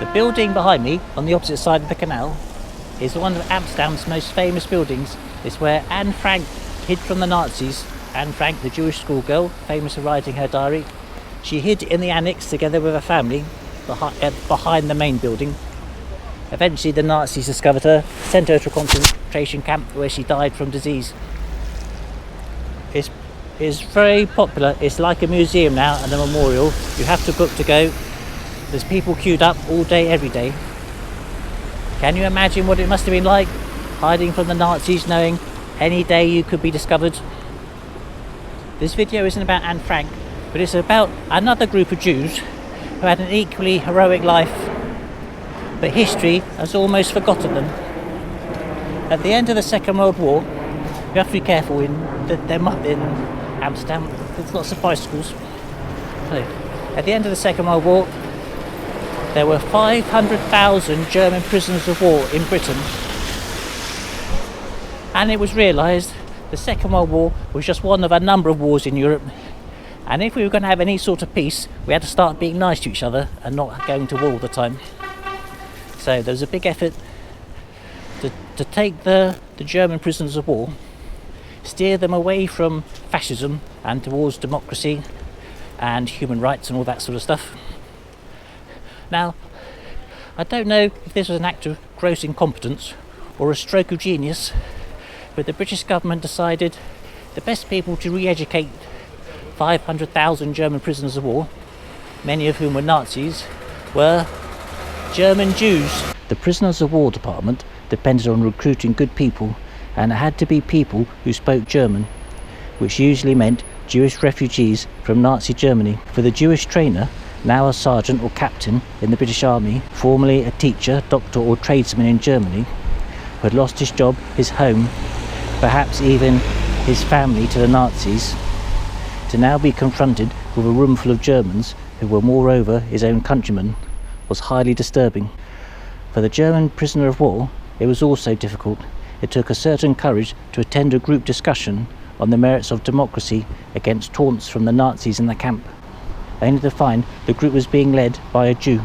The building behind me, on the opposite side of the canal, is one of Amsterdam's most famous buildings. It's where Anne Frank hid from the Nazis. Anne Frank, the Jewish schoolgirl, famous for writing her diary. She hid in the annex together with her family behind the main building. Eventually the Nazis discovered her, sent her to a concentration camp where she died from disease. It's very popular. It's like a museum now and a memorial. You have to book to go. There's people queued up all day, every day. Can you imagine what it must have been like hiding from the Nazis, knowing any day you could be discovered? This video isn't about Anne Frank, but it's about another group of Jews who had an equally heroic life, but history has almost forgotten them. At the end of the Second World War, you have to be careful in Amsterdam. There's lots of bicycles. So, at the end of the Second World War, there were 500,000 German prisoners of war in Britain, and it was realised the Second World War was just one of a number of wars in Europe, and if we were going to have any sort of peace, we had to start being nice to each other and not going to war all the time. So there was a big effort to take the German prisoners of war, steer them away from fascism and towards democracy and human rights and all that sort of stuff. Now, I don't know if this was an act of gross incompetence or a stroke of genius, but the British government decided the best people to re-educate 500,000 German prisoners of war, many of whom were Nazis, were German Jews. The prisoners of war department depended on recruiting good people, and it had to be people who spoke German, which usually meant Jewish refugees from Nazi Germany. For the Jewish trainer, now a sergeant or captain in the British Army, formerly a teacher, doctor or tradesman in Germany, who had lost his job, his home, perhaps even his family to the Nazis, to now be confronted with a room full of Germans who were moreover his own countrymen, was highly disturbing. For the German prisoner of war, it was also difficult. It took a certain courage to attend a group discussion on the merits of democracy against taunts from the Nazis in the camp, only to find the group was being led by a Jew.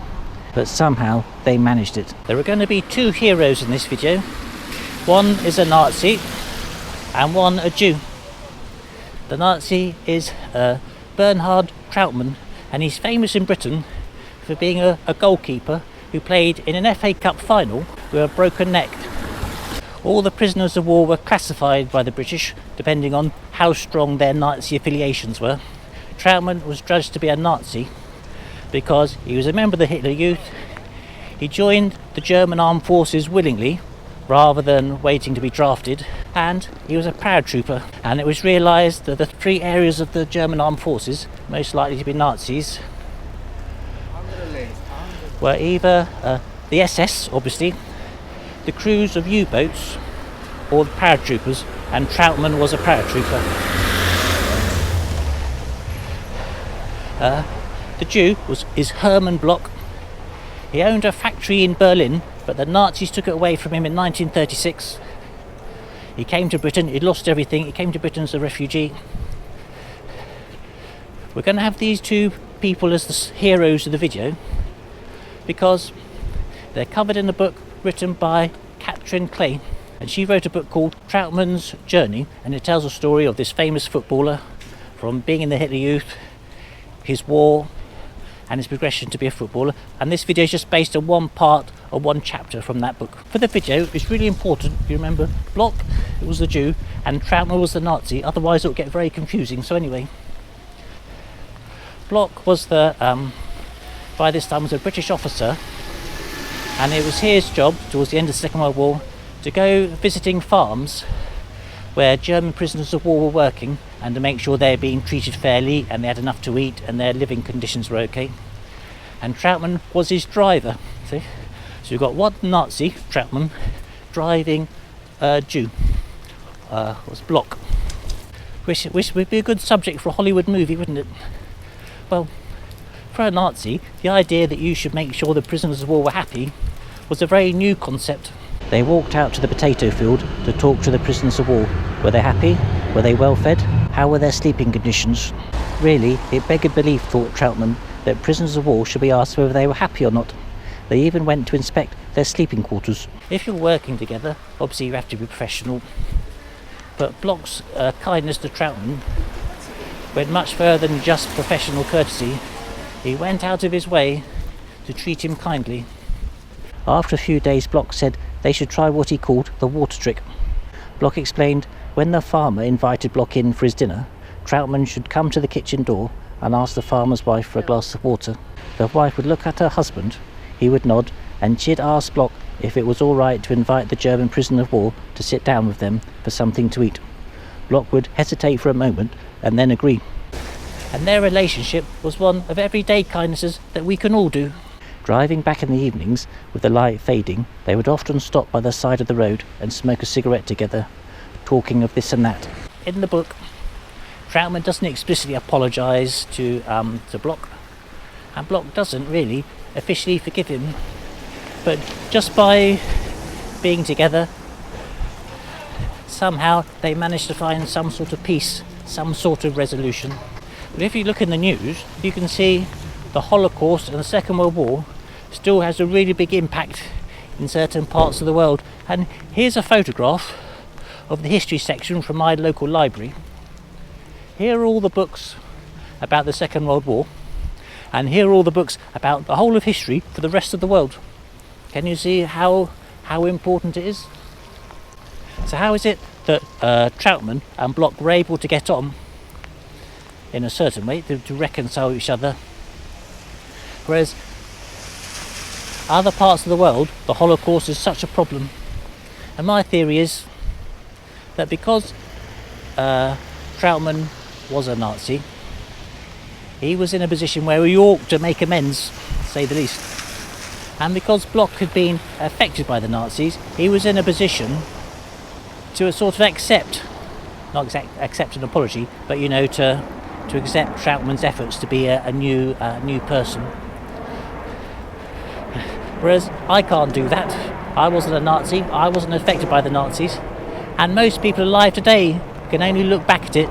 But somehow they managed it. There are going to be two heroes in this video. One is a Nazi and one a Jew. The Nazi is Bernhard Trautmann, and he's famous in Britain for being a goalkeeper who played in an FA Cup final with a broken neck. All the prisoners of war were classified by the British depending on how strong their Nazi affiliations were. Trautmann was judged to be a Nazi because he was a member of the Hitler Youth. He joined the German armed forces willingly rather than waiting to be drafted, and he was a paratrooper. And it was realised that the three areas of the German armed forces most likely to be Nazis were either the SS, obviously, the crews of U-boats, or the paratroopers, and Trautmann was a paratrooper. The Jew is Hermann Bloch. He owned a factory in Berlin, but the Nazis took it away from him in 1936. He came to Britain, he'd lost everything, he came to Britain as a refugee. We're going to have these two people as the heroes of the video because they're covered in a book written by Catherine Clay, and she wrote a book called Trautmann's Journey, and it tells a story of this famous footballer from being in the Hitler Youth, his war, and his progression to be a footballer. And this video is just based on one part or one chapter from that book. For the video, it's really important you remember Bloch was the Jew and Trautmann was the Nazi, otherwise it will get very confusing. So anyway, Bloch was by this time was a British officer, and it was his job towards the end of the Second World War to go visiting farms where German prisoners of war were working, and to make sure they're being treated fairly and they had enough to eat and their living conditions were okay. And Trautmann was his driver. See? So you've got one Nazi, Trautmann, driving a Jew, was Bloch. Which would be a good subject for a Hollywood movie, wouldn't it? Well, for a Nazi, the idea that you should make sure the prisoners of war were happy was a very new concept. They walked out to the potato field to talk to the prisoners of war. Were they happy? Were they well fed? How were their sleeping conditions? Really, it begged belief, thought Trautmann, that prisoners of war should be asked whether they were happy or not. They even went to inspect their sleeping quarters. If you're working together, obviously you have to be professional, but Block's kindness to Troutman went much further than just professional courtesy. He went out of his way to treat him kindly. After a few days, Block said they should try what he called the water trick. Block explained when the farmer invited Block in for his dinner, Troutman should come to the kitchen door and ask the farmer's wife for a glass of water. The wife would look at her husband, he would nod, and she'd ask Block if it was all right to invite the German prisoner of war to sit down with them for something to eat. Block would hesitate for a moment and then agree. And their relationship was one of everyday kindnesses that we can all do. Driving back in the evenings, with the light fading, they would often stop by the side of the road and smoke a cigarette together, talking of this and that. In the book, Troutman doesn't explicitly apologise to Block, and Block doesn't really officially forgive him, but just by being together, somehow they manage to find some sort of peace, some sort of resolution. But if you look in the news, you can see the Holocaust and the Second World War still has a really big impact in certain parts of the world. And here's a photograph of the history section from my local library. Here are all the books about the Second World War, and here are all the books about the whole of history for the rest of the world. Can you see how important it is? So how is it that Troutman and Block were able to get on in a certain way, to reconcile each other, whereas other parts of the world the Holocaust is such a problem? And my theory is that because Troutman was a Nazi, he was in a position where he ought to make amends, to say the least. And because Block had been affected by the Nazis, he was in a position to sort of accept an apology, but to accept Troutman's efforts to be a new person. Whereas I can't do that. I wasn't a Nazi, I wasn't affected by the Nazis, and most people alive today can only look back at it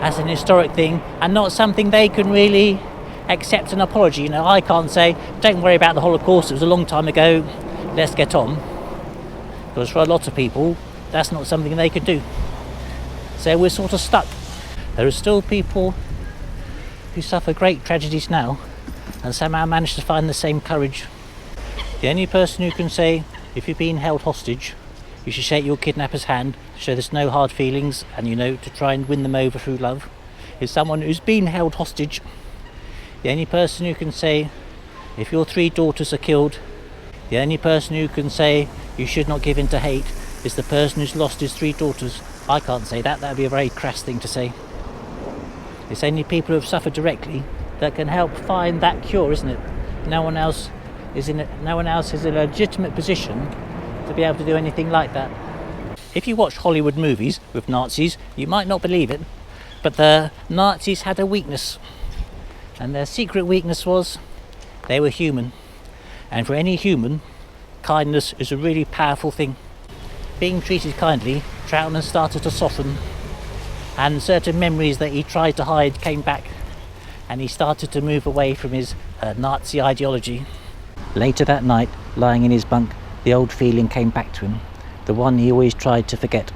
as an historic thing and not something they can really accept an apology. I can't say, don't worry about the Holocaust, it was a long time ago, let's get on. Because for a lot of people, that's not something they could do. So we're sort of stuck. There are still people who suffer great tragedies now and somehow manage to find the same courage. The only person who can say, if you're being held hostage, you should shake your kidnapper's hand to show there's no hard feelings and to try and win them over through love, is someone who's been held hostage. The only person who can say, if your 3 daughters are killed, the only person who can say you should not give in to hate is the person who's lost his 3 daughters. I can't say that would be a very crass thing to say. It's only people who have suffered directly that can help find that cure, isn't it? No one else is in a legitimate position to be able to do anything like that. If you watch Hollywood movies with Nazis, you might not believe it, but the Nazis had a weakness, and their secret weakness was they were human. And for any human, kindness is a really powerful thing. Being treated kindly, Troutman started to soften, and certain memories that he tried to hide came back, and he started to move away from his Nazi ideology. Later that night, lying in his bunk, the old feeling came back to him, the one he always tried to forget,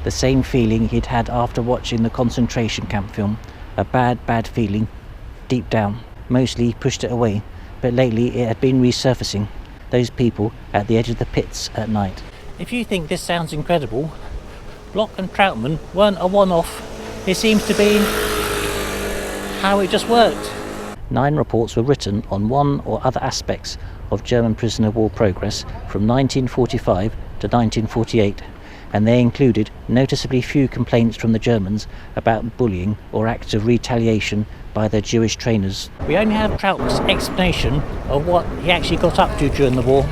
the same feeling he'd had after watching the concentration camp film, a bad feeling deep down. Mostly he pushed it away, but lately it had been resurfacing, those people at the edge of the pits at night. If you think this sounds incredible, Block and Troutman weren't a one-off. It seems to be how it just worked. 9 reports were written on one or other aspects of German prisoner of war progress from 1945 to 1948, and they included noticeably few complaints from the Germans about bullying or acts of retaliation by their Jewish trainers. We only have Troutman's explanation of what he actually got up to during the war.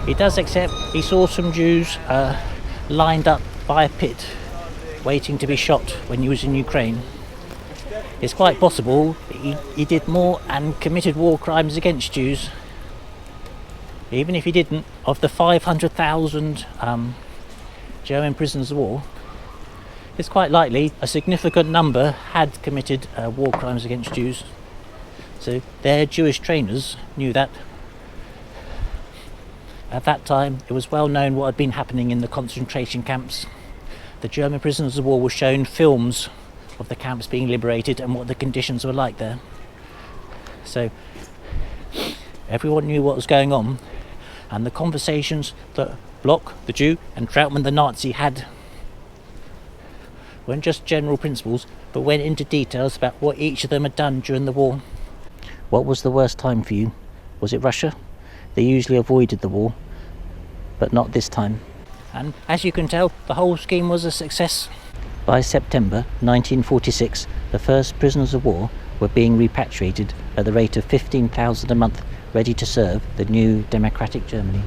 He does accept he saw some Jews lined up by a pit waiting to be shot when he was in Ukraine. It's quite possible he did more and committed war crimes against Jews. Even if he didn't, of the 500,000 German prisoners of war, it's quite likely a significant number had committed war crimes against Jews. So their Jewish trainers knew that, At that time, it was well known what had been happening in the concentration camps. The German prisoners of war were shown films of the camps being liberated and what the conditions were like there. So everyone knew what was going on, and the conversations that Bloch, the Jew, and Trautmann, the Nazi, had weren't just general principles, but went into details about what each of them had done during the war. What was the worst time for you? Was it Russia? They usually avoided the war, but not this time. And as you can tell, the whole scheme was a success. By September 1946, the first prisoners of war were being repatriated at the rate of 15,000 a month, ready to serve the new democratic Germany.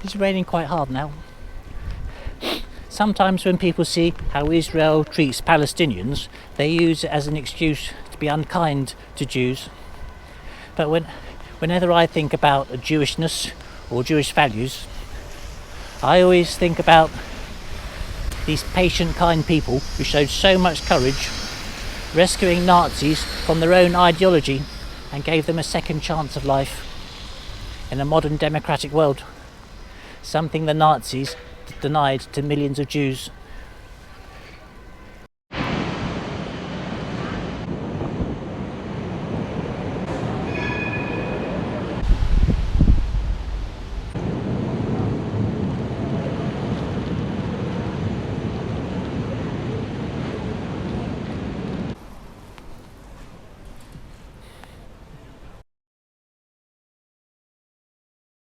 It's raining quite hard now. Sometimes when people see how Israel treats Palestinians, they use it as an excuse to be unkind to Jews. But whenever I think about Jewishness or Jewish values, I always think about these patient, kind people who showed so much courage, rescuing Nazis from their own ideology and gave them a second chance of life in a modern democratic world, something the Nazis denied to millions of Jews.